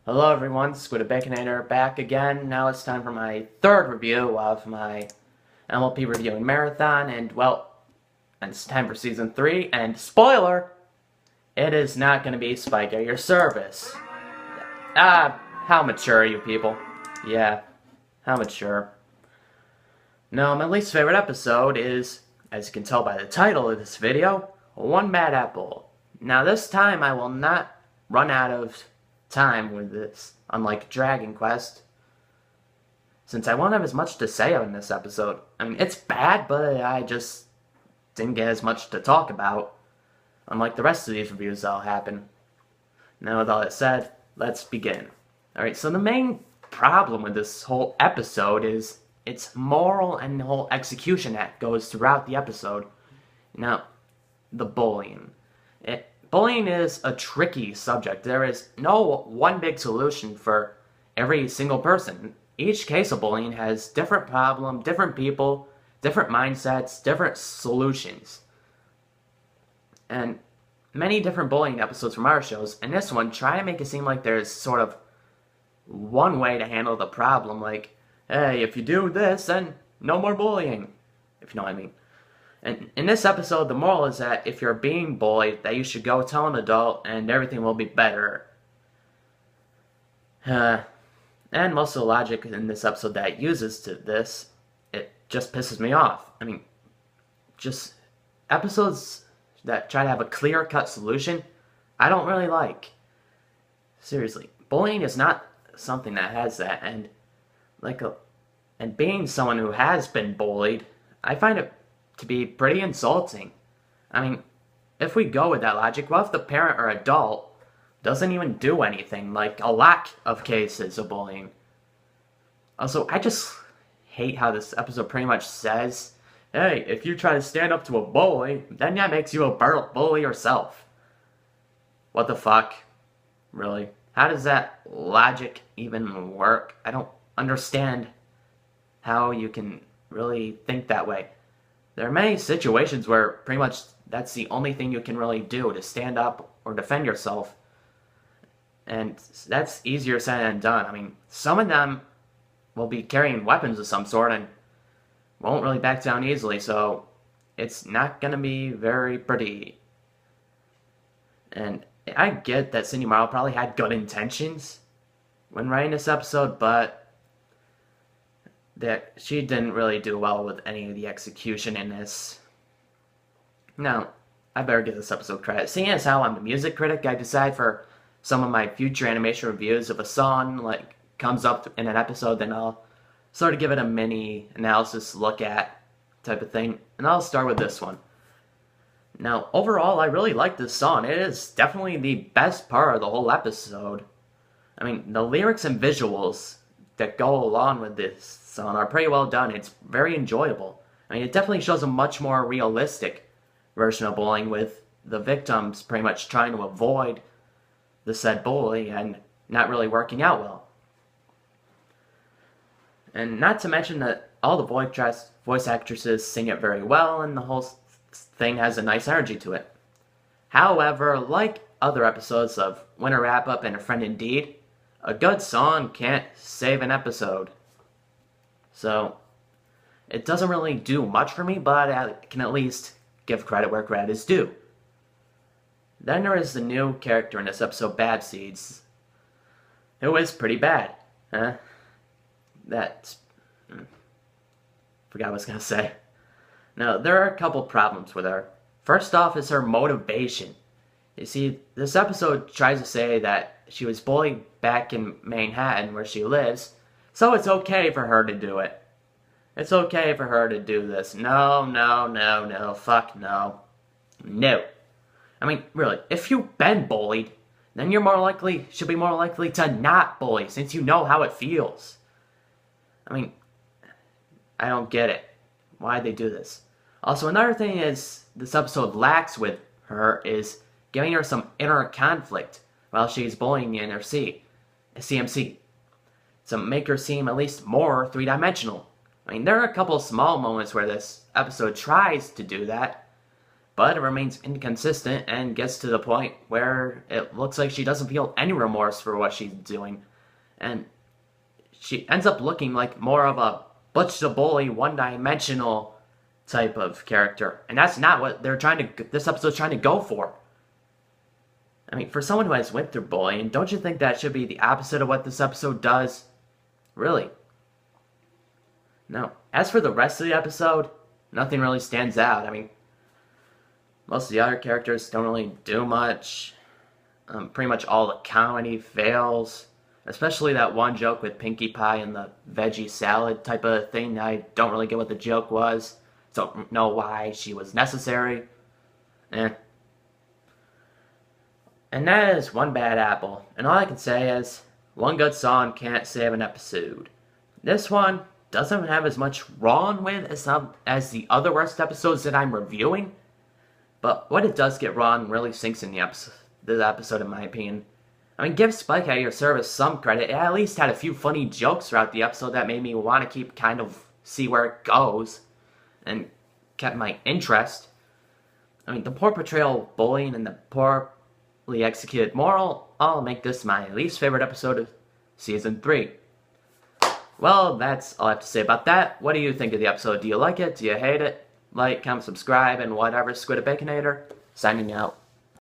Hello everyone, Squid Baconator back again. Now it's time for my third review of my MLP reviewing marathon, and well, it's time for season 3, and spoiler, it is not going to be Spike at your service. How mature are you people? Yeah, how mature. No, my least favorite episode is, as you can tell by the title of this video, One Bad Apple. Now this time I will not run out of time with this, unlike Dragon Quest, since I won't have as much to say on this episode. I mean, it's bad, but I just didn't get as much to talk about, unlike the rest of these reviews that'll happen. Now with all that said, let's begin. Alright, so the main problem with this whole episode is its moral and the whole execution that goes throughout the episode. Now, the bullying. Bullying is a tricky subject. There is no one big solution for every single person. Each case of bullying has different problem, different people, different mindsets, different solutions. And many different bullying episodes from our shows, and this one try to make it seem like there's sort of one way to handle the problem, like, hey, if you do this, then no more bullying, if you know what I mean. And in this episode, the moral is that if you're being bullied, that you should go tell an adult and everything will be better. And most of the logic in this episode that it uses to this, it just pisses me off. I mean, just episodes that try to have a clear-cut solution, I don't really like. Seriously, bullying is not something that has that, and being someone who has been bullied, I find it to be pretty insulting. I mean, if we go with that logic, what if the parent or adult doesn't even do anything, like a lot of cases of bullying? Also, I just hate how this episode pretty much says, hey, if you try to stand up to a bully, then that makes you a bully yourself. What the fuck? Really? How does that logic even work? I don't understand how you can really think that way. There are many situations where pretty much that's the only thing you can really do, to stand up or defend yourself. And that's easier said than done. I mean, some of them will be carrying weapons of some sort and won't really back down easily, so it's not going to be very pretty. And I get that Cindy Marlowe probably had good intentions when writing this episode, but that she didn't really do well with any of the execution in this. Now, I better give this episode credit. Seeing as how I'm a music critic, I decide for some of my future animation reviews, if a song like comes up in an episode, then I'll sort of give it a mini analysis look at type of thing. And I'll start with this one. Now, overall, I really like this song. It is definitely the best part of the whole episode. I mean, the lyrics and visuals that go along with this song are pretty well done. It's very enjoyable. I mean, it definitely shows a much more realistic version of bullying, with the victims pretty much trying to avoid the said bully and not really working out well. And not to mention that all the voice actresses sing it very well, and the whole thing has a nice energy to it. However, like other episodes of Winter Wrap-Up and A Friend Indeed, a good song can't save an episode. So, it doesn't really do much for me, but I can at least give credit where credit is due. Then there is the new character in this episode, Bad Seeds, who is pretty bad. Forgot what I was going to say. Now, there are a couple problems with her. First off is her motivation. You see, this episode tries to say that she was bullied back in Manhattan, where she lives, so it's okay for her to do it. It's okay for her to do this. No, fuck no. No. I mean, really, if you've been bullied, then you're should be more likely to not bully, since you know how it feels. I mean, I don't get it. Why'd they do this? Also, another thing is this episode lacks with her is giving her some inner conflict while she's bullying in her CMC, to make her seem at least more three-dimensional. I mean, there are a couple small moments where this episode tries to do that, but it remains inconsistent and gets to the point where it looks like she doesn't feel any remorse for what she's doing. And she ends up looking like more of a Butch the Bully, one-dimensional type of character. And that's not what this episode's trying to go for. I mean, for someone who has went through bullying, don't you think that should be the opposite of what this episode does? Really? No. As for the rest of the episode, nothing really stands out. I mean, most of the other characters don't really do much. Pretty much all the comedy fails. Especially that one joke with Pinkie Pie and the veggie salad type of thing. I don't really get what the joke was. Don't know why she was necessary. And that is one bad apple. And all I can say is, one good song can't save an episode. This one doesn't have as much wrong with as the other worst episodes that I'm reviewing. But what it does get wrong really sinks in the episode in my opinion. I mean, give Spike at Your Service some credit. It at least had a few funny jokes throughout the episode that made me want to keep kind of see where it goes. And kept my interest. I mean, the poor portrayal of bullying and the poorly executed moral all make this my least favorite episode of Season 3. Well, that's all I have to say about that. What do you think of the episode? Do you like it? Do you hate it? Like, comment, subscribe, and whatever, Squid a Baconator. Signing out.